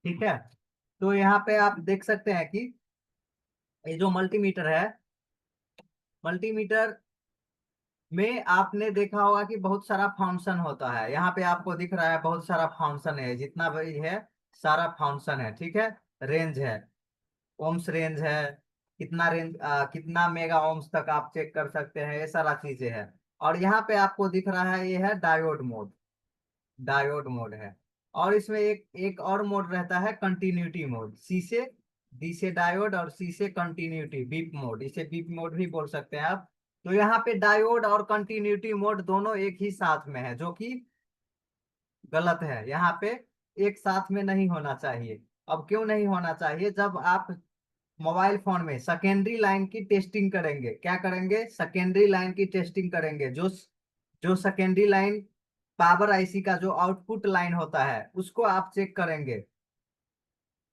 ठीक है। तो यहाँ पे आप देख सकते हैं कि ये जो मल्टीमीटर है, मल्टीमीटर में आपने देखा होगा कि बहुत सारा फंक्शन होता है। यहाँ पे आपको दिख रहा है बहुत सारा फंक्शन है, जितना भी है सारा फंक्शन है। ठीक है। रेंज है, ओम्स रेंज है, कितना रेंज कितना मेगा ओम्स तक आप चेक कर सकते हैं, ये सारा चीजें हैं। और यहाँ पे आपको दिख रहा है ये है डायोड मोड। डायोड मोड है। और इसमें एक एक और मोड रहता है कंटिन्यूटी मोड, डी से डायोड और सी से कंटिन्यूटी बीप मोड, इसे बीप मोड भी बोल सकते हैं आप। तो यहाँ पे डायोड और कंटिन्यूटी मोड दोनों एक ही साथ में है, जो कि गलत है। यहाँ पे एक साथ में नहीं होना चाहिए। अब क्यों नहीं होना चाहिए? जब आप मोबाइल फोन में सेकेंडरी लाइन की टेस्टिंग करेंगे, क्या करेंगे? सेकेंडरी लाइन की टेस्टिंग करेंगे। जो जो सेकेंडरी लाइन पावर आईसी का जो आउटपुट लाइन होता है उसको आप चेक करेंगे,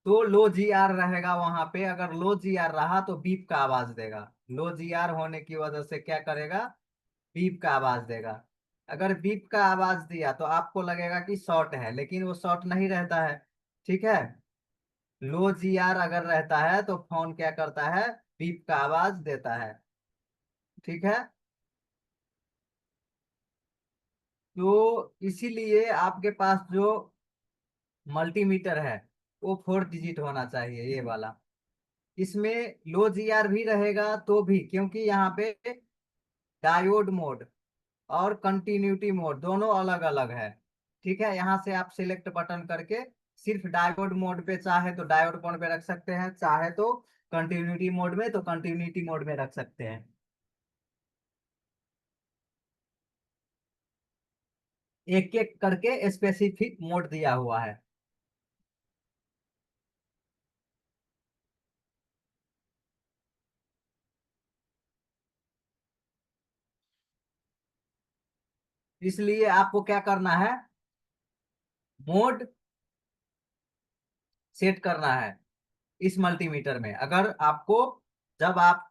तो लो जी आर रहेगा वहां पे। अगर लो जी आर रहा तो बीप का आवाज देगा। लो जी आर होने की वजह से क्या करेगा? बीप का आवाज देगा। अगर बीप का आवाज दिया तो आपको लगेगा कि शॉर्ट है, लेकिन वो शॉर्ट नहीं रहता है। ठीक है। लो जी आर अगर रहता है तो फोन क्या करता है? बीप का आवाज देता है। ठीक है। तो इसीलिए आपके पास जो मल्टीमीटर है वो 4 डिजिट होना चाहिए, ये वाला। इसमें लो जी आर भी रहेगा तो भी, क्योंकि यहाँ पे डायोड मोड और कंटिन्यूटी मोड दोनों अलग अलग है। ठीक है। यहाँ से आप सिलेक्ट बटन करके सिर्फ डायोड मोड पे, चाहे तो डायोड मोड पे रख सकते हैं, चाहे तो कंटिन्यूटी मोड में तो कंटिन्यूटी मोड में रख सकते हैं। एक एक करके स्पेसिफिक मोड दिया हुआ है। इसलिए आपको क्या करना है? मोड सेट करना है इस मल्टीमीटर में। अगर आपको, जब आप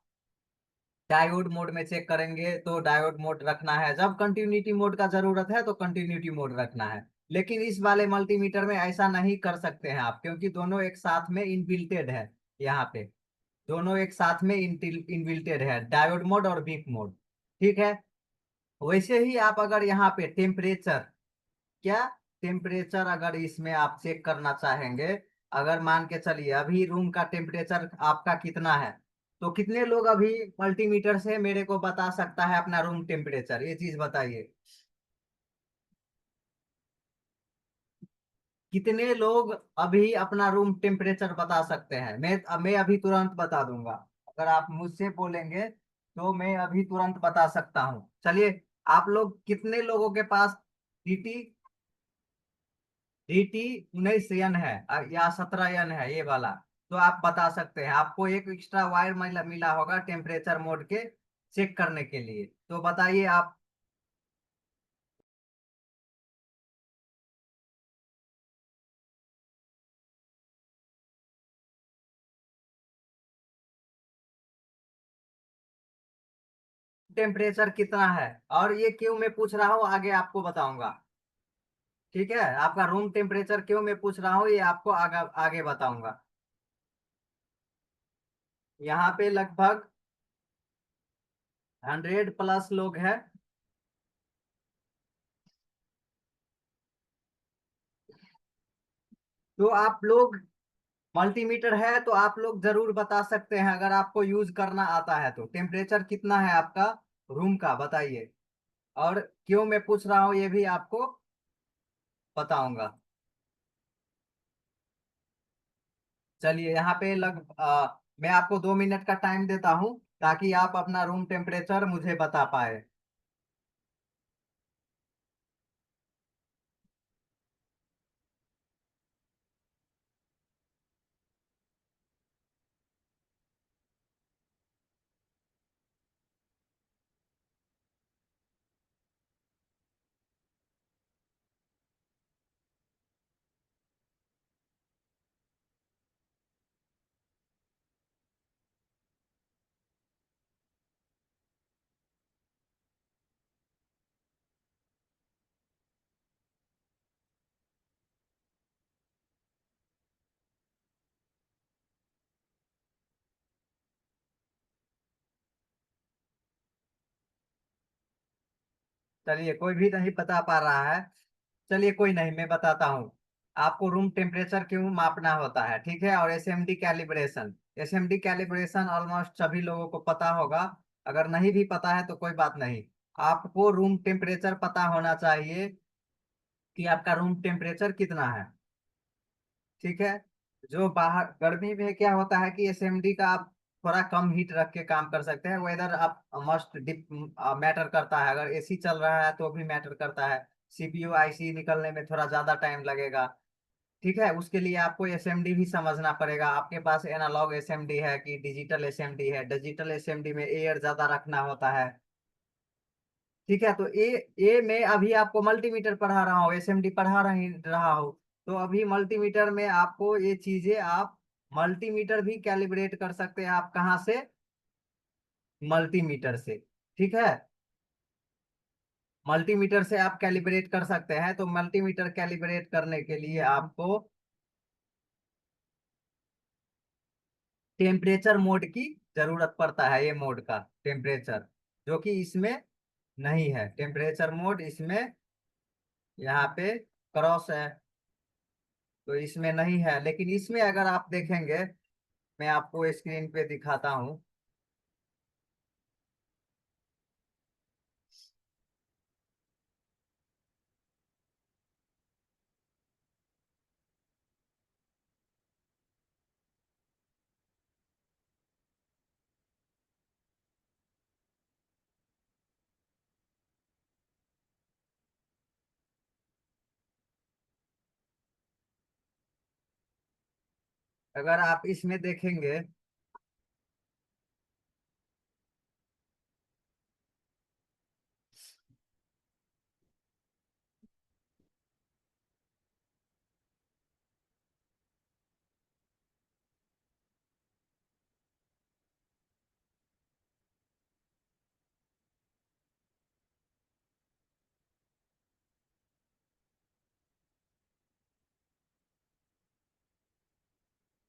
डायोड मोड में चेक करेंगे तो डायोड मोड रखना है, जब कंटिन्यूटी मोड का जरूरत है तो कंटिन्यूटी मोड रखना है। लेकिन इस वाले मल्टीमीटर में ऐसा नहीं कर सकते हैं आप, क्योंकि दोनों एक साथ में इनबिल्टेड है। यहाँ पे दोनों एक साथ में इनबिल्टेड है, डायोड मोड और बीप मोड। ठीक है। वैसे ही आप अगर यहाँ पे टेम्परेचर, क्या टेम्परेचर अगर इसमें आप चेक करना चाहेंगे, अगर मान के चलिए अभी रूम का टेम्परेचर आपका कितना है, तो कितने लोग अभी मल्टीमीटर से मेरे को बता सकता है अपना रूम टेम्परेचर? ये चीज बताइए। कितने लोग अभी अपना रूम टेम्परेचर बता सकते हैं? मैं अभी तुरंत बता दूंगा। अगर आप मुझसे बोलेंगे तो मैं अभी तुरंत बता सकता हूँ। चलिए, आप लोग कितने लोगों के पास डीटी डीटी 19 एन है या 17 एन है ये वाला? तो आप बता सकते हैं। आपको एक एक्स्ट्रा वायर मिला मिला होगा टेम्परेचर मोड के चेक करने के लिए। तो बताइए आप। टेम्परेचर कितना है? और ये क्यों मैं पूछ रहा हूँ आगे आपको बताऊंगा। ठीक है। आपका रूम टेम्परेचर क्यों मैं पूछ रहा हूँ ये आपको आगे आगे बताऊंगा। यहाँ पे लगभग 100 प्लस लोग हैं। तो आप लोग, मल्टीमीटर है तो आप लोग जरूर बता सकते हैं, अगर आपको यूज करना आता है तो। टेम्परेचर कितना है आपका रूम का, बताइए। और क्यों मैं पूछ रहा हूँ ये भी आपको बताऊंगा। चलिए, यहाँ पे मैं आपको 2 मिनट का टाइम देता हूँ, ताकि आप अपना रूम टेम्परेचर मुझे बता पाए। चलिए, कोई भी नहीं बता पा रहा है। चलिए कोई नहीं, मैं बताता हूँ। आपको रूम टेम्परेचर क्यों मापना होता है, ठीक है, और SMD calibration. SMD calibration almost सभी लोगों को पता होगा। अगर नहीं भी पता है तो कोई बात नहीं। आपको रूम टेम्परेचर पता होना चाहिए कि आपका रूम टेम्परेचर कितना है, ठीक है। जो बाहर गर्मी में क्या होता है कि एसएमडी का आप थोड़ा कम हीट रख के काम कर सकते हैं। वेदर आप मस्ट डिप मैटर करता है। अगर एसी चल रहा है तो भी मैटर करता है। सीपीयू आईसी निकलने में थोड़ा ज्यादा टाइम लगेगा, ठीक है। उसके लिए आपको एसएमडी भी समझना पड़ेगा। आपके पास एनालॉग एसएमडी है कि डिजिटल एसएमडी है। डिजिटल एसएमडी में एयर ज्यादा रखना होता है, ठीक है। तो ए में अभी आपको मल्टीमीटर पढ़ा रहा हूँ, एसएमडी पढ़ा रही रहा हूँ। तो अभी मल्टीमीटर में आपको ये चीजें आप मल्टीमीटर भी कैलिब्रेट कर सकते हैं। आप कहाँ से? मल्टीमीटर से, ठीक है। मल्टीमीटर से आप कैलिब्रेट कर सकते हैं। तो मल्टीमीटर कैलिब्रेट करने के लिए आपको टेम्परेचर मोड की जरूरत पड़ता है। ये मोड का टेम्परेचर, जो कि इसमें नहीं है। टेम्परेचर मोड इसमें यहाँ पे क्रॉस है, तो इसमें नहीं है। लेकिन इसमें अगर आप देखेंगे, मैं आपको स्क्रीन पे दिखाता हूँ। अगर आप इसमें देखेंगे,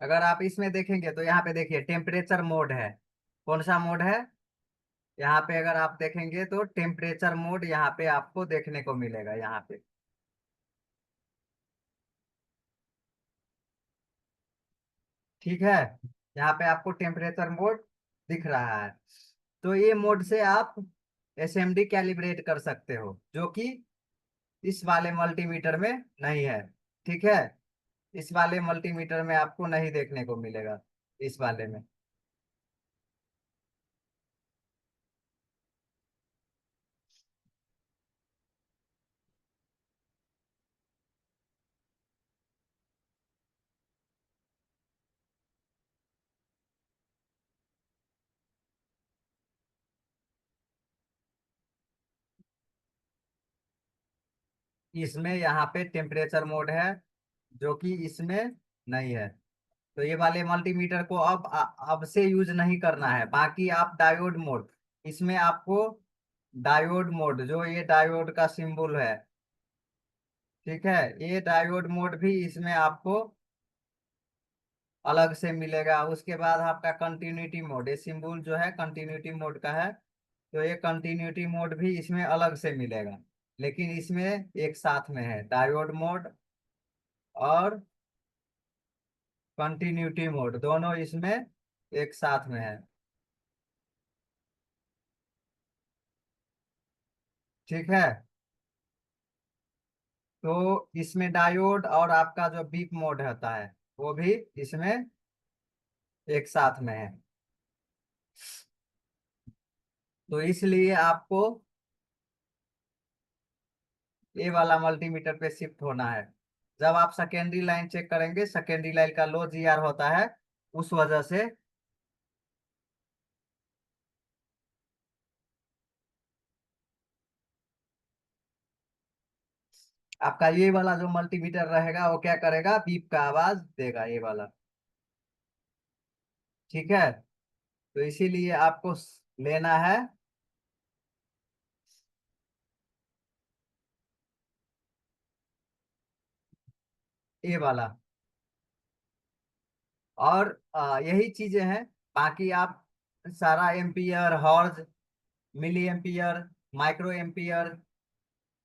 अगर आप इसमें देखेंगे तो यहाँ पे देखिए टेम्परेचर मोड है। कौन सा मोड है? यहाँ पे अगर आप देखेंगे तो टेम्परेचर मोड यहाँ पे आपको देखने को मिलेगा, यहाँ पे, ठीक है। यहाँ पे आपको टेम्परेचर मोड दिख रहा है। तो ये मोड से आप एसएमडी कैलिब्रेट कर सकते हो, जो कि इस वाले मल्टीमीटर में नहीं है, ठीक है। इस वाले मल्टीमीटर में आपको नहीं देखने को मिलेगा, इस वाले में। इसमें यहाँ पे टेम्परेचर मोड है, जो कि इसमें नहीं है। तो ये वाले मल्टीमीटर को अब से यूज नहीं करना है। बाकी आप डायोड मोड, इसमें आपको डायोड मोड, जो ये डायोड का सिंबल है, ठीक है, ये डायोड मोड भी इसमें आपको अलग से मिलेगा। उसके बाद आपका कंटिन्यूटी मोड, ये सिंबल जो है कंटिन्यूटी मोड का है। तो ये कंटिन्यूटी मोड भी इसमें अलग से मिलेगा। लेकिन इसमें एक साथ में है डायोड मोड और कंटिन्यूटी मोड, दोनों इसमें एक साथ में है, ठीक है। तो इसमें डायोड और आपका जो बीप मोड होता है, वो भी इसमें एक साथ में है। तो इसलिए आपको ये वाला मल्टीमीटर पे शिफ्ट होना है। जब आप सेकेंडरी लाइन चेक करेंगे, सेकेंडरी लाइन का लो जीआर होता है, उस वजह से आपका ये वाला जो मल्टीमीटर रहेगा वो क्या करेगा, बीप का आवाज देगा, ये वाला, ठीक है। तो इसीलिए आपको लेना है ये वाला। और यही चीजें हैं। बाकी आप सारा एम्पियर, हॉर्ज, milli ampere, micro ampere,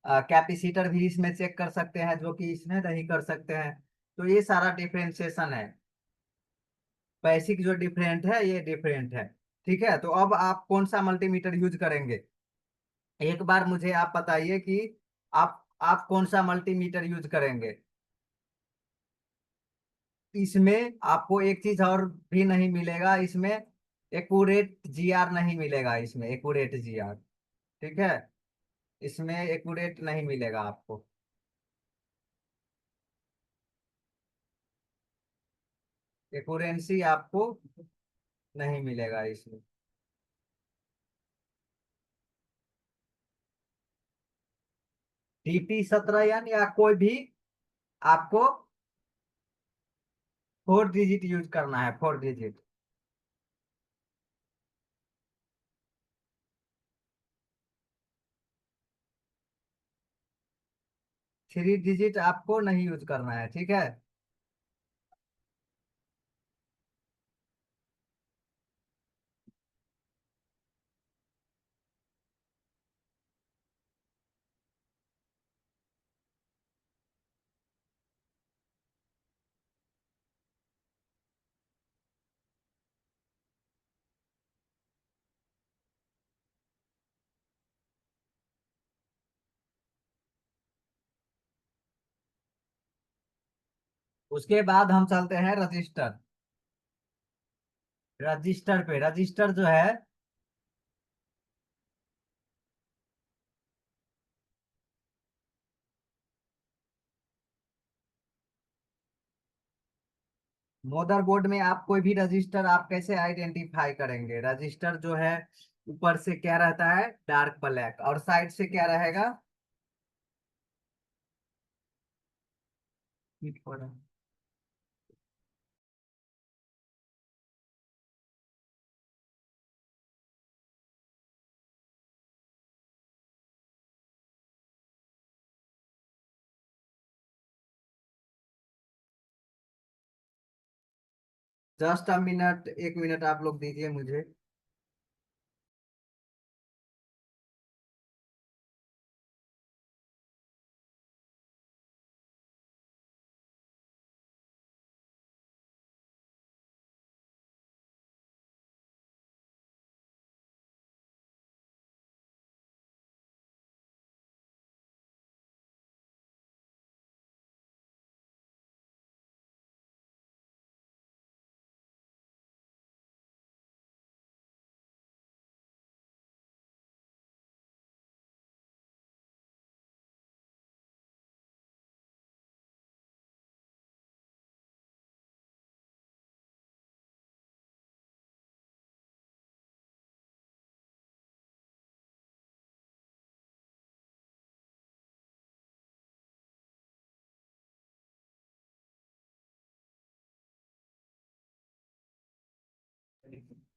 capacitor भी इसमें चेक कर सकते हैं, जो कि इसमें नहीं कर सकते हैं। तो ये सारा डिफरेंशिएशन है। बेसिक जो डिफरेंट है ये डिफरेंट है। ठीक है, तो अब आप कौन सा मल्टीमीटर यूज करेंगे? एक बार मुझे आप बताइए कि आप कौन सा मल्टीमीटर यूज करेंगे? इसमें आपको एक चीज और भी नहीं मिलेगा इसमें, एक्यूरेट जीआर नहीं मिलेगा इसमें, एक्यूरेट जीआर। ठीक है, इसमें एक्यूरेट नहीं मिलेगा आपको। एक्यूरेंसी आपको नहीं मिलेगा इसमें। DT17 या कोई भी आपको 4 डिजिट यूज करना है, 4 डिजिट। 3 डिजिट आपको नहीं यूज करना है, ठीक है। उसके बाद हम चलते हैं रजिस्टर। रजिस्टर पे, रजिस्टर जो है मदरबोर्ड में, आप कोई भी रजिस्टर आप कैसे आइडेंटिफाई करेंगे? रजिस्टर जो है ऊपर से क्या रहता है, डार्क ब्लैक, और साइड से क्या रहेगा? जस्ट अ मिनट, 1 मिनट आप लोग दीजिए मुझे।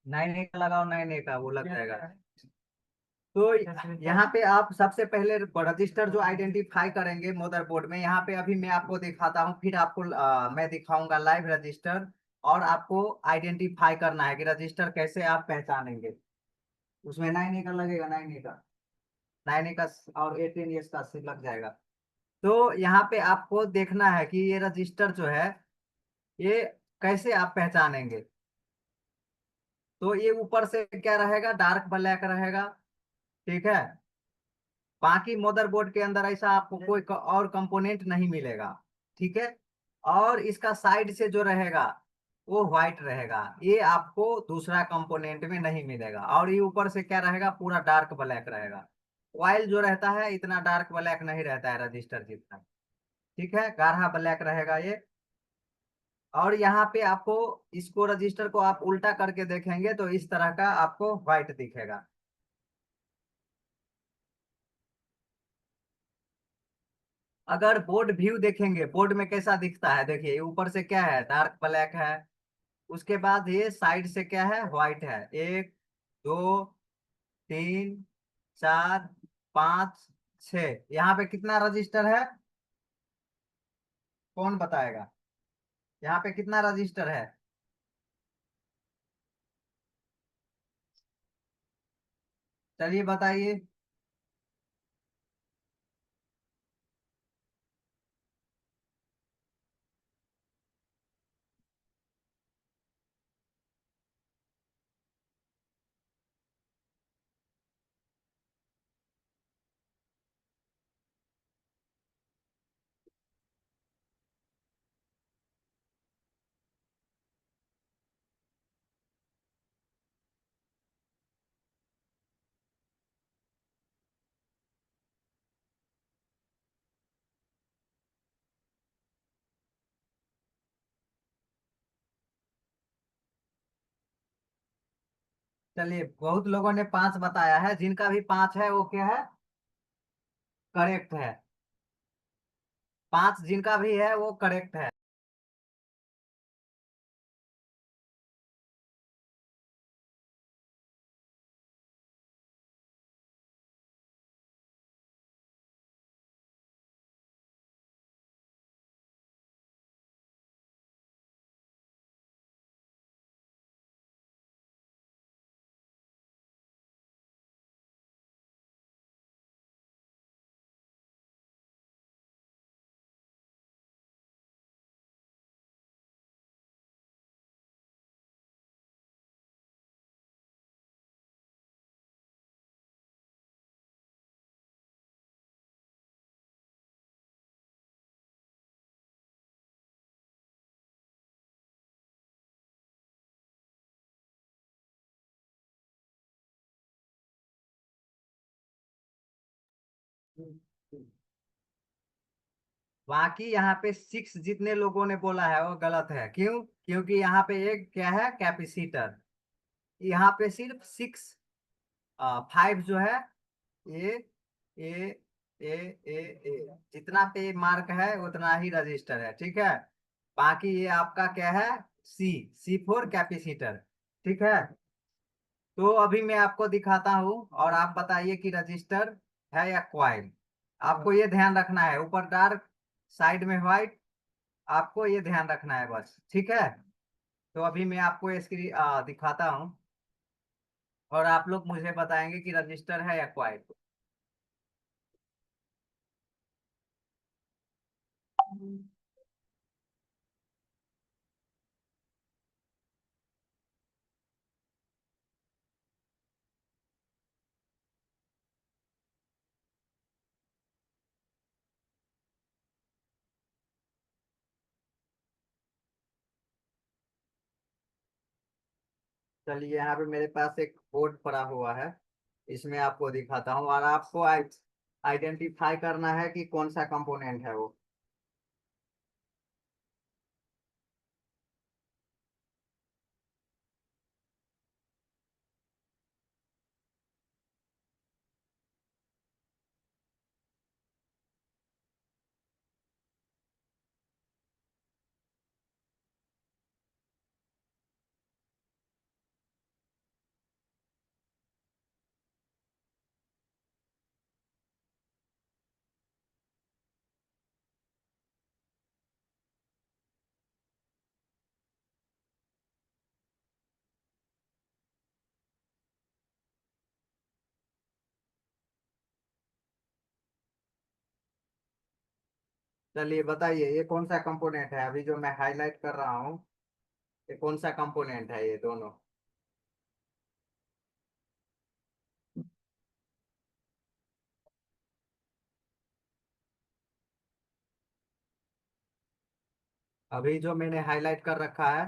नाइन ए का लगाओ, 9A का वो लग जाएगा। तो यहाँ पे आप सबसे पहले रजिस्टर जो आइडेंटिफाई करेंगे मदरबोर्ड में, यहाँ पे अभी मैं आपको दिखाता हूँ, फिर आपको मैं दिखाऊंगा लाइव रजिस्टर। और आपको आइडेंटिफाई करना है कि रजिस्टर कैसे आप पहचानेंगे। उसमें 9A का लगेगा, 9A का, 9A का और 18 का लग जाएगा। तो यहाँ पे आपको देखना है कि ये रजिस्टर जो है ये कैसे आप पहचानेंगे। तो ये ऊपर से क्या रहेगा, डार्क ब्लैक रहेगा। ठीक है, बाकी मदरबोर्ड के अंदर ऐसा आपको कोई और कंपोनेंट नहीं मिलेगा। ठीक है, और इसका साइड से जो रहेगा वो व्हाइट रहेगा, ये आपको दूसरा कंपोनेंट में नहीं मिलेगा। और ये ऊपर से क्या रहेगा, पूरा डार्क ब्लैक रहेगा। ऑयल जो रहता है इतना डार्क ब्लैक नहीं रहता है रजिस्टर जितना। ठीक है, गाढ़ा ब्लैक रहेगा ये। और यहाँ पे आपको इसको, रजिस्टर को आप उल्टा करके देखेंगे तो इस तरह का आपको व्हाइट दिखेगा। अगर बोर्ड व्यू देखेंगे, बोर्ड में कैसा दिखता है, देखिए ये ऊपर से क्या है, डार्क ब्लैक है। उसके बाद ये साइड से क्या है, व्हाइट है। 1 2 3 4 5 6, यहाँ पे कितना रजिस्टर है? कौन बताएगा? यहाँ पे कितना रजिस्टर है? चलिए बताइए। चलिए, बहुत लोगों ने 5 बताया है, जिनका भी 5 है वो क्या है, करेक्ट है। 5 जिनका भी है वो करेक्ट है। बाकी यहाँ पे 6 जितने लोगों ने बोला है वो गलत है। क्यों? क्योंकि यहाँ पे एक क्या है, कैपेसिटर। यहाँ पे सिर्फ 6, 5 जो है, ए ए ए ए ए जितना पे मार्क है उतना ही रजिस्टर है, ठीक है। बाकी ये आपका क्या है, सी सी फोर कैपेसिटर, ठीक है। तो अभी मैं आपको दिखाता हूँ और आप बताइए कि रजिस्टर है या क्वाइल। आपको ये ध्यान रखना है, ऊपर डार्क, साइड में व्हाइट, आपको ये ध्यान रखना है बस, ठीक है। तो अभी मैं आपको स्क्रीन दिखाता हूँ और आप लोग मुझे बताएंगे कि रजिस्टर है या क्वाइल। चलिए, यहाँ पे मेरे पास एक बोर्ड पड़ा हुआ है, इसमें आपको दिखाता हूँ और आपको आइडेंटिफाई करना है कि कौन सा कंपोनेंट है वो। चलिए बताइए, ये कौन सा कंपोनेंट है अभी जो मैं हाईलाइट कर रहा हूँ, ये कौन सा कंपोनेंट है ये दोनों। अभी जो मैंने हाईलाइट कर रखा है,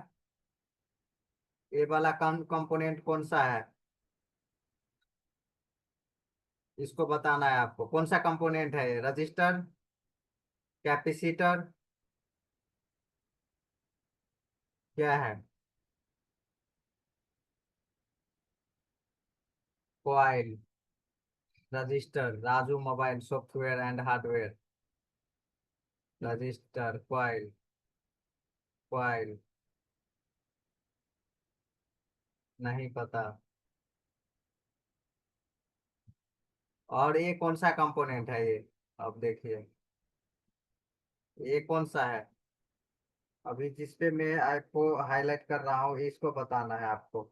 ये वाला कंपोनेंट कौन सा है, इसको बताना है आपको। कौन सा कंपोनेंट है ये, रजिस्टर, कैपेसिटर, क्या है, coil, register, Raju mobile software and hardware, register, coil, coil, नहीं पता। और ये कौन सा कंपोनेंट है ये, अब देखिए, ये कौन सा है अभी जिस पे मैं आपको हाईलाइट कर रहा हूँ, इसको बताना है आपको।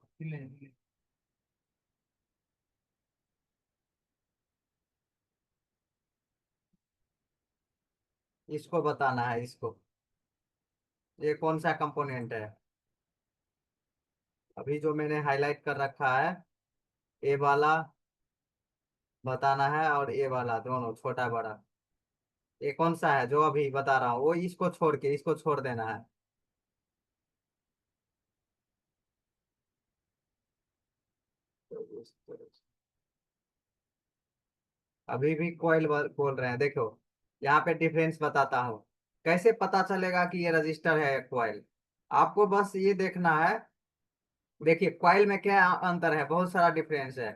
इसको बताना है, इसको, ये कौन सा कंपोनेंट है अभी जो मैंने हाईलाइट कर रखा है, ए वाला बताना है और ए वाला, दोनों छोटा बड़ा, ये कौन सा है जो अभी बता रहा हूँ, वो इसको छोड़ के इसको छोड़ देना है। तो इस तरह से। अभी भी कोयल बोल रहे हैं, देखो, यहाँ पे डिफरेंस बताता हूँ। कैसे पता चलेगा कि ये रजिस्टर है या कोयल? आपको बस ये देखना है देखिए कॉइल में क्या अंतर है, बहुत सारा डिफरेंस है।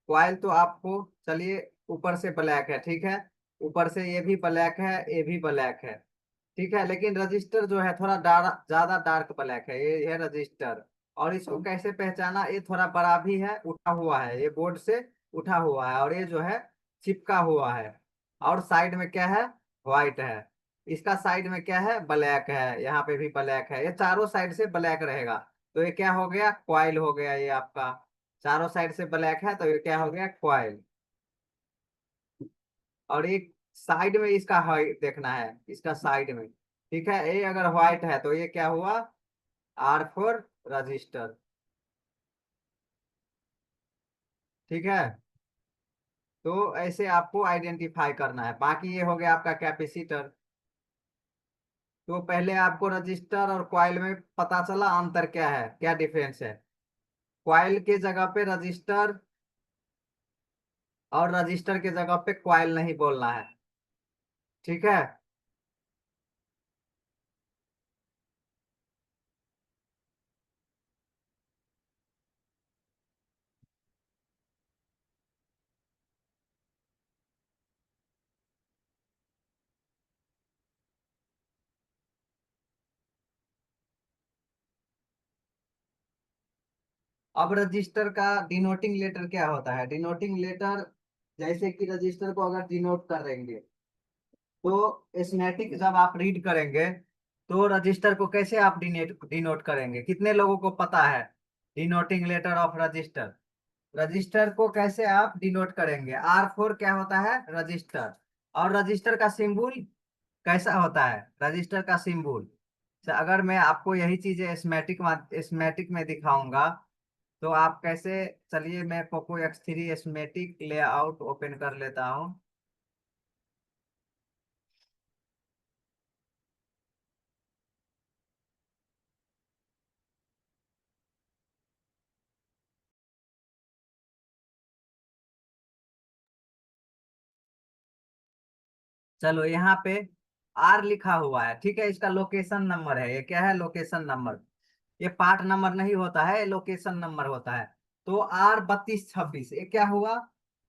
कॉइल तो आपको, चलिए, ऊपर से ब्लैक है, ठीक है, ऊपर से ये भी ब्लैक है, ये भी ब्लैक है, ठीक है, लेकिन रजिस्टर जो है थोड़ा ज्यादा डार्क ब्लैक है, ये है रजिस्टर। और इसको कैसे पहचाना, ये थोड़ा बड़ा भी है, उठा हुआ है, ये बोर्ड से उठा हुआ है, और ये जो है चिपका हुआ है। और साइड में क्या है, व्हाइट है। इसका साइड में क्या है, ब्लैक है, यहाँ पे भी ब्लैक है, ये चारों साइड से ब्लैक रहेगा। तो ये क्या हो गया, क्वाइल हो गया ये आपका। चारों साइड से ब्लैक है तो ये क्या हो गया, क्वाइल। और एक साइड में इसका हाइट देखना है, इसका साइड में, ठीक है, ये अगर व्हाइट है तो ये क्या हुआ, आर फोर रजिस्टर, ठीक है। तो ऐसे आपको आइडेंटिफाई करना है, बाकी ये हो गया आपका कैपेसिटर। तो पहले आपको रजिस्टर और कॉइल में पता चला अंतर क्या है, क्या डिफरेंस है। कॉइल के जगह पे रजिस्टर, और रजिस्टर के जगह पे कॉइल नहीं बोलना है, ठीक है। अब रजिस्टर का डिनोटिंग लेटर क्या होता है, डिनोटिंग लेटर, जैसे कि रजिस्टर को अगर डिनोट करेंगे, तो स्टैटिक जब आप रीड करेंगे, तो रजिस्टर को कैसे आप डिनोट करेंगे, कितने लोगों को पता है denoting letter of register. Register को कैसे आप डिनोट करेंगे, आर फोर क्या होता है, रजिस्टर। और रजिस्टर का सिंबल कैसा होता है, रजिस्टर का सिंबल। अगर मैं आपको यही चीजें स्मेटिक में दिखाऊंगा, तो आप कैसे, चलिए मैं Poco X3 smectic layout open कर लेता हूँ। चलो यहाँ पे आर लिखा हुआ है, ठीक है, इसका लोकेशन नंबर है, ये क्या है, लोकेशन नंबर। ये पार्ट नंबर नहीं होता है, ये लोकेशन नंबर होता है। तो R3226, ये क्या हुआ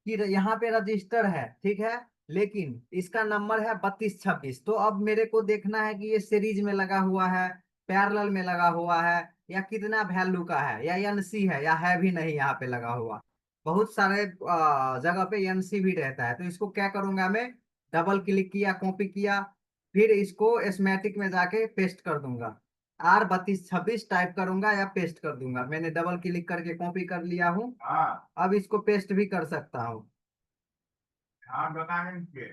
कि यहाँ पे रजिस्टर है, ठीक है, लेकिन इसका नंबर है 3226। तो अब मेरे को देखना है कि ये सीरीज में लगा हुआ है, पैरेलल में लगा हुआ है, या कितना वैल्यू का है, या एनसी है, या है भी नहीं यहाँ पे लगा हुआ। बहुत सारे जगह पे एनसी भी रहता है, तो इसको क्या करूंगा मैं, डबल क्लिक किया, कॉपी किया, फिर इसको एस्मेटिक में जाके पेस्ट कर दूंगा। R3226 टाइप करूंगा या पेस्ट कर दूंगा, मैंने डबल क्लिक करके कॉपी कर लिया हूँ। हाँ, अब इसको पेस्ट भी कर सकता हूँ। हाँ बताएंगे।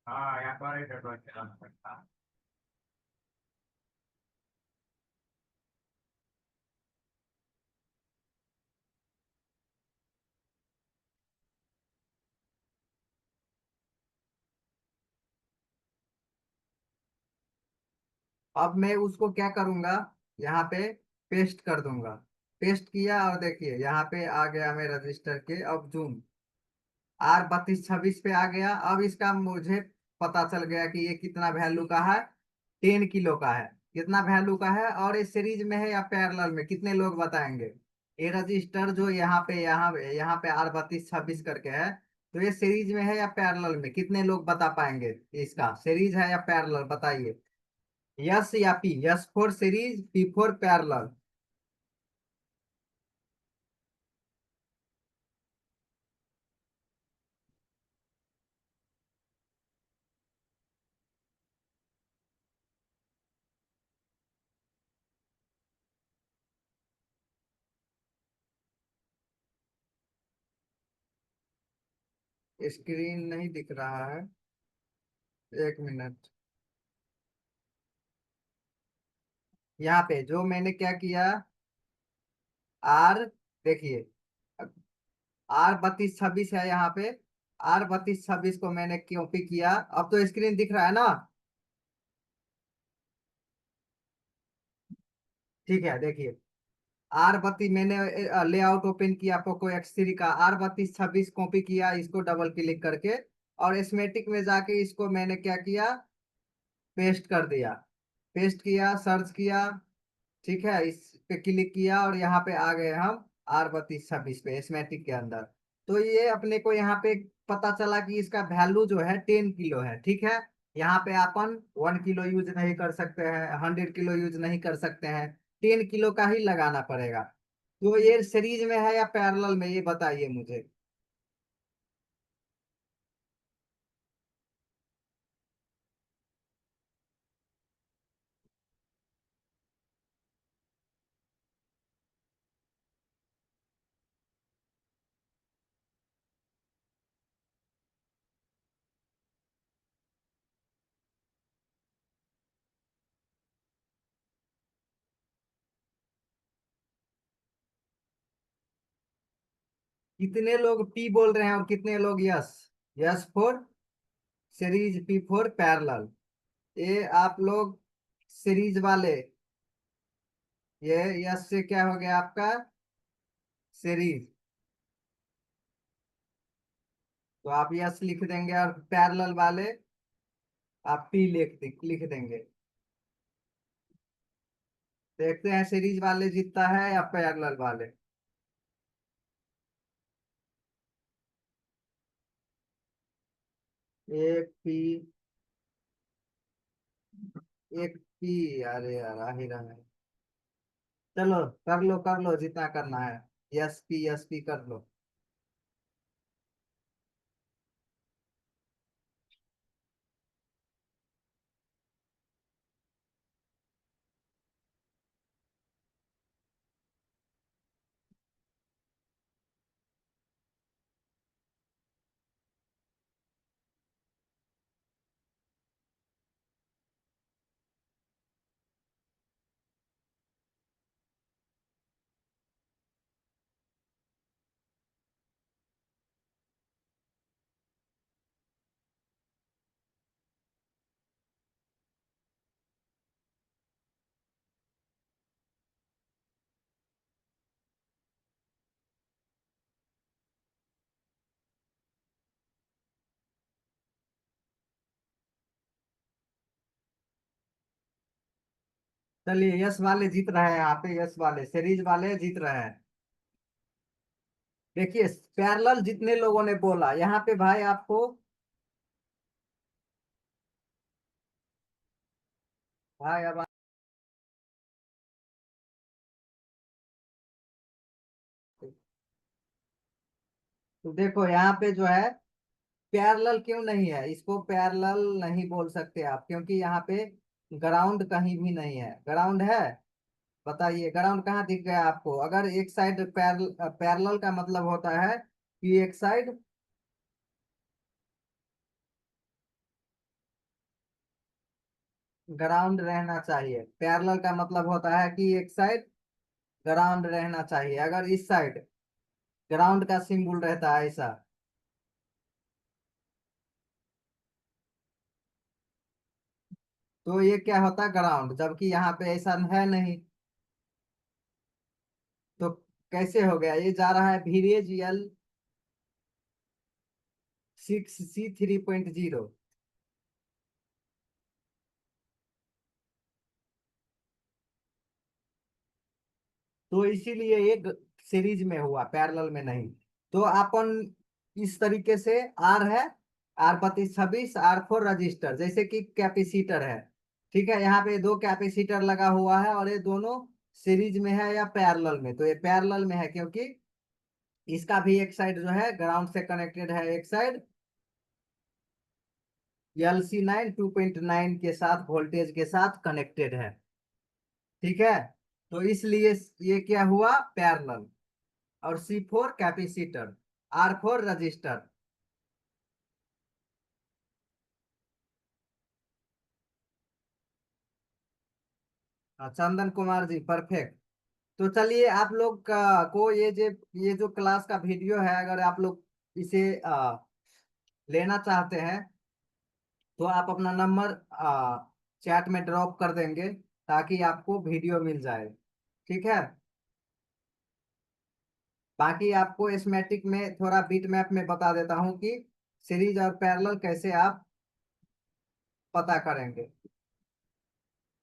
हाँ यहाँ पर एक डबल चला सकता। अब मैं उसको क्या करूंगा, यहाँ पे पेस्ट कर दूंगा। पेस्ट किया, और देखिए यहाँ पे आ गया, मैं रजिस्टर के, अब जूम, R3226 पे आ गया। अब इसका मुझे पता चल गया कि ये कितना वैल्यू का है, 10 किलो का है, कितना वैल्यू का है, और ये सीरीज में है या पैरेलल में, कितने लोग बताएंगे। ये रजिस्टर जो यहाँ पे R3226 करके है, तो ये सीरीज में है या पैरेलल में, कितने लोग बता पाएंगे, इसका सीरीज है या पैरेलल, बताइए। यस या P, yes four series, P four parallel. Screen नहीं दिख रहा है, एक मिनट। यहाँ पे जो मैंने क्या किया, आर, देखिए, R3226 है यहाँ पे, R3226 को मैंने कॉपी किया, अब तो स्क्रीन दिख रहा है ना। ठीक है, देखिए, R32 मैंने लेआउट ओपन किया, पोको X3 का, R3226 कॉपी किया, इसको डबल क्लिक करके, और एस्मेटिक में जाके इसको मैंने क्या किया, पेस्ट कर दिया। पेस्ट किया, सर्च किया, ठीक है, इस पे क्लिक किया और यहाँ पे आ गए हम R3226 पे एस्मेटिक के अंदर। तो ये अपने को यहाँ पे पता चला कि इसका वैल्यू जो है 10 किलो है, ठीक है। यहाँ पे अपन 1 किलो यूज नहीं कर सकते हैं, 100 किलो यूज नहीं कर सकते हैं, 10 किलो का ही लगाना पड़ेगा। तो ये सीरीज में है या पैरेलल में, ये बताइए मुझे। कितने लोग पी बोल रहे हैं और कितने लोग yes? Yes four series, P four parallel. ये आप लोग सीरीज वाले, ये यस से क्या हो गया आपका? सीरीज। तो आप यस लिख देंगे और पैरेलल वाले आप पी लिख देंगे। देखते हैं सीरीज वाले जीतता है या पैरेलल वाले। एक पी, एक पी। अरे यार आ ही रहा है। चलो कर लो जितना करना है। यस पी कर लो। चलिए यस वाले जीत रहे हैं, यहाँ पे यस वाले सीरीज वाले जीत रहे हैं। देखिए पैरेलल जितने लोगों ने बोला यहाँ पे भाई आपको, भाई अब तो देखो यहाँ पे जो है पैरेलल क्यों नहीं है, इसको पैरेलल नहीं बोल सकते आप, क्योंकि यहाँ पे ग्राउंड कहीं भी नहीं है। ग्राउंड है? बताइए ग्राउंड कहाँ दिख गया आपको? अगर एक साइड पैरेलल का मतलब होता है कि एक साइड ग्राउंड रहना चाहिए। पैरेलल का मतलब होता है कि एक साइड ग्राउंड रहना चाहिए। अगर इस साइड ग्राउंड का सिंबल रहता है ऐसा, तो ये क्या होता ग्राउंड, जबकि यहाँ पे ऐसा है नहीं। तो कैसे हो गया? ये जा रहा है VRAGE L6C 3.0। तो इसीलिए ये सीरीज में हुआ, पैरेलल में नहीं। तो अपन इस तरीके से आर है, R3226, R4 रजिस्टर, जैसे कि कैपेसिटर है, ठीक है। यहाँ पे दो कैपेसिटर लगा हुआ है और ये दोनों सीरीज में है या पैरेलल में? तो ये पैरेलल में है, क्योंकि इसका भी एक साइड जो है ग्राउंड से कनेक्टेड है, एक साइड LC9 2.9 के साथ वोल्टेज के साथ कनेक्टेड है, ठीक है। तो इसलिए ये क्या हुआ पैरेलल। और C4 capacitor, R4 register. Chandan Kumar ji perfect. तो चलिए आप लोग को ये जो क्लास का वीडियो है, अगर आप लोग इसे लेना चाहते हैं तो आप अपना नंबर चैट में ड्रॉप कर देंगे, ताकि आपको वीडियो मिल जाए, ठीक है। बाकी आपको एस्मेटिक में थोड़ा बीट मैप में बता देता हूँ कि सीरीज और पैरेलल कैसे आप पता करेंगे।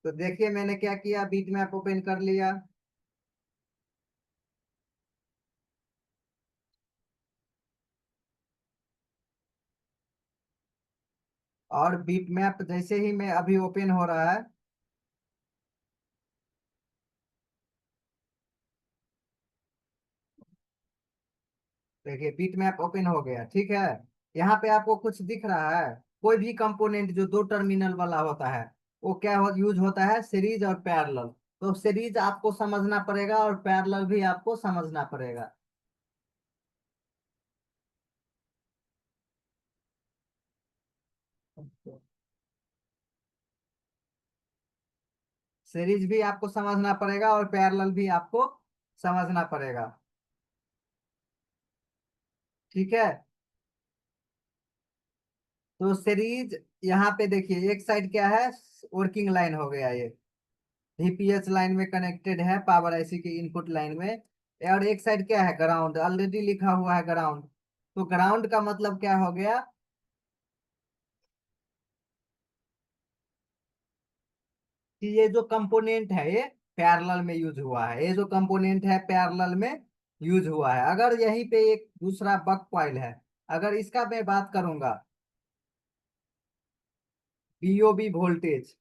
तो देखिए मैंने क्या किया, बीट मैप ओपन कर लिया। और बीट मैप जैसे ही मैं अभी ओपन हो रहा है, देखिए बीट मैप ओपन हो गया, ठीक है। यहाँ पे आपको कुछ दिख रहा है? कोई भी कंपोनेंट जो दो टर्मिनल वाला होता है, वो क्या यूज होता है? सीरीज और पैरेलल। तो सीरीज आपको समझना पड़ेगा और पैरेलल भी आपको समझना पड़ेगा। सीरीज भी आपको समझना पड़ेगा और पैरेलल भी आपको समझना पड़ेगा, ठीक है। तो सीरीज, यहाँ पे देखिए एक साइड क्या है, वर्किंग लाइन हो गया ये, VPH लाइन में कनेक्टेड है पावर आईसी की इनपुट लाइन में। और एक साइड क्या है, ग्राउंड, ऑलरेडी लिखा हुआ है ग्राउंड। तो ग्राउंड का मतलब क्या हो गया, कि ये जो कंपोनेंट है ये पैरेलल में यूज हुआ है, ये जो कंपोनेंट है पैरेलल में यूज हुआ है। अगर यहीं पे एक दूसरा बक कॉइल है, अगर इसका मैं बात करूंगा, BOB voltage,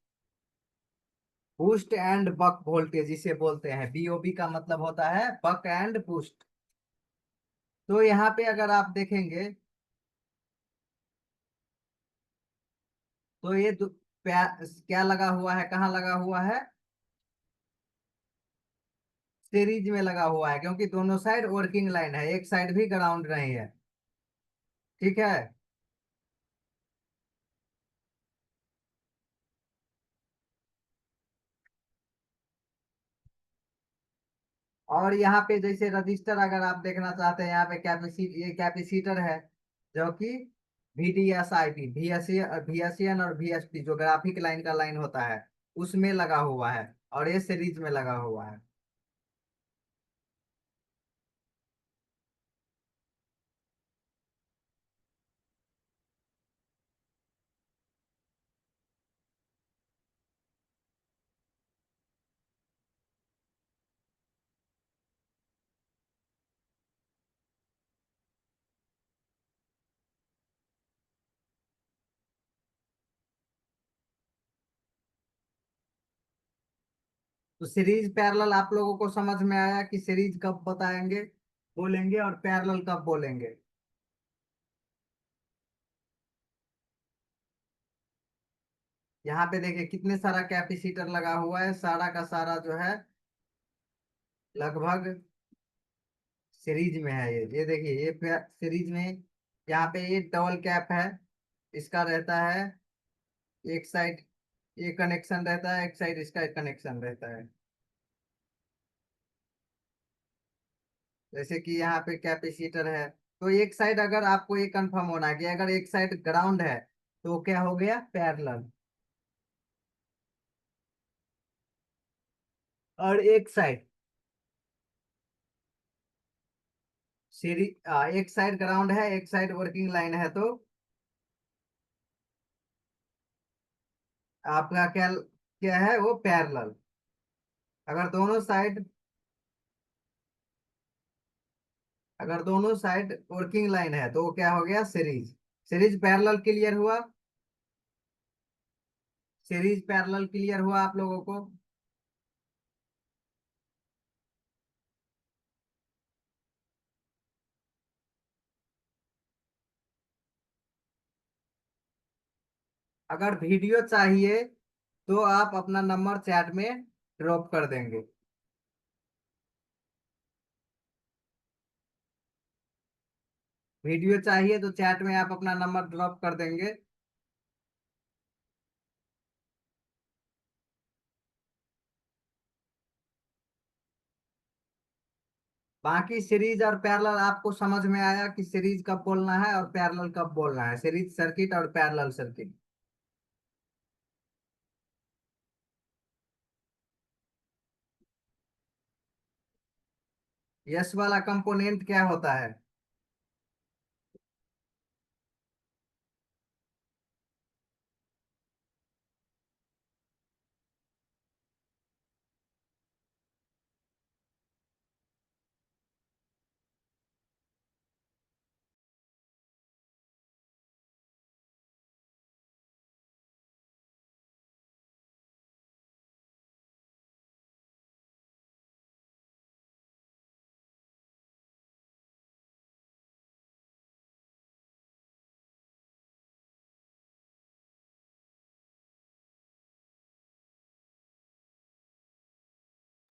boost and buck voltage इसे बोलते हैं। बीओबी का मतलब होता है बक एंड बूस्ट। तो यहाँ पे अगर आप देखेंगे, तो ये क्या लगा हुआ है, कहाँ लगा हुआ है? सीरीज में लगा हुआ है, क्योंकि दोनों साइड वर्किंग लाइन है, एक साइड भी ग्राउंड नहीं है, ठीक है। और यहाँ पे जैसे रजिस्टर अगर आप देखना चाहते हैं, यहाँ पे ये कैपेसिटर है, जो कि VDSiP, VSN और VSP जो ग्राफिक लाइन का लाइन होता है, उसमें लगा हुआ है। और ये सीरीज में लगा हुआ है। तो सीरीज पैरेलल आप लोगों को समझ में आया कि सीरीज कब बताएंगे, बोलेंगे, और पैरेलल कब बोलेंगे? यहाँ पे देखिए कितने सारा कैपेसिटर लगा हुआ है, सारा का सारा जो है लगभग सीरीज में है। ये देखिए ये सीरीज में, यहाँ पे ये डबल कैप है, इसका रहता है एक साइड, ये कनेक्शन रहता है, एक साइड इसका कनेक्शन रहता है। जैसे कि यहाँ पे कैपेसिटर है, तो एक साइड अगर आपको ये कंफर्म होना है कि अगर एक साइड ग्राउंड है, तो क्या हो गया, पैरेलल। और एक साइड एक साइड ग्राउंड है, एक साइड वर्किंग लाइन है, तो आपका क्या क्या है, वो पैरेलल। अगर दोनों साइड अगर दोनों साइड वर्किंग लाइन है, तो वो क्या हो गया, सीरीज। सीरीज पैरेलल क्लियर हुआ? सीरीज पैरेलल क्लियर हुआ आप लोगों को? अगर वीडियो चाहिए तो आप अपना नंबर चैट में ड्रॉप कर देंगे। वीडियो चाहिए तो चैट में आप अपना नंबर ड्रॉप कर देंगे। बाकी सीरीज और पैरेलल आपको समझ में आया कि सीरीज कब बोलना है और पैरेलल कब बोलना है, सीरीज सर्किट और पैरेलल सर्किट। यस वाला कंपोनेंट क्या होता है?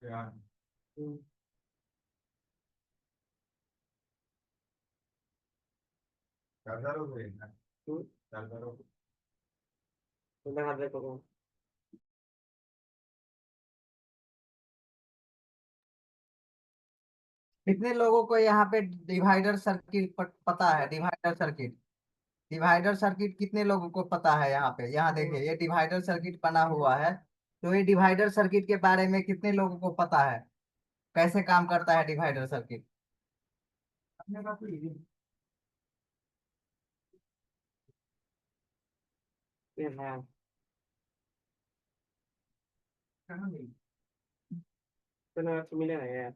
हम्म, हम्म, तो मैं हाथ देखो। कितने लोगों को यहाँ पे डिवाइडर सर्किट पता है? डिवाइडर सर्किट, डिवाइडर सर्किट कितने लोगों को पता है? यहाँ पे, यहाँ देखिए, ये डिवाइडर सर्किट बना हुआ है। तो ये डिवाइडर सर्किट के बारे में कितने लोगों को पता है? कैसे काम करता है डिवाइडर सर्किट? ये है। तो ना मिले ना यार।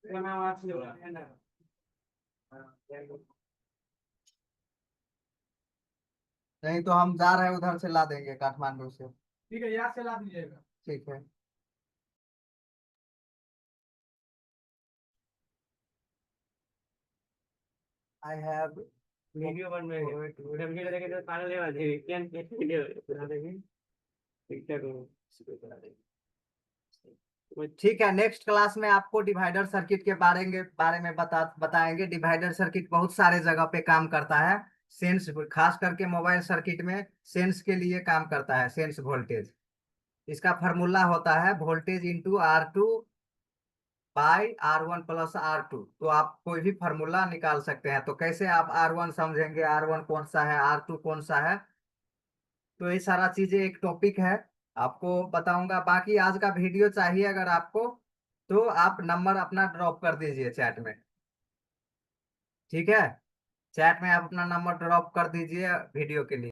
तो ना आवाज नहीं हो रहा है ना। हाँ, नहीं तो हम जा रहे हैं, उधर से ला देंगे काठमांडू से। ठीक है, यहाँ से ला दीजिएगा। ठीक है। I have. वीडियो बन रही है, वीडियो वीडियो देखे तो पागल नहीं होते, क्या वीडियो बना देंगे। पिक्चर को बना देंगे। ठीक है, नेक्स्ट क्लास में आपको डिवाइडर सर्किट के बारे में बताएंगे। डिवाइडर सर्किट बहुत सारे जगह पे काम करता है। सेंस, खास करके मोबाइल सर्किट में सेंस के लिए काम करता है, सेंस वोल्टेज। इसका फॉर्मूला होता है voltage into R2 by R1 plus R2। तो आप कोई भी फार्मूला निकाल सकते हैं। तो कैसे आप R1 समझेंगे, R1 कौन सा है, R2 कौन सा है? तो ये सारा चीजें एक टॉपिक है, आपको बताऊंगा। बाकी आज का वीडियो चाहिए अगर आपको, तो आप नंबर अपना ड्रॉप कर दीजिए चैट में। ठीक है, चैट में आप अपना नंबर ड्रॉप कर दीजिए वीडियो के लिए।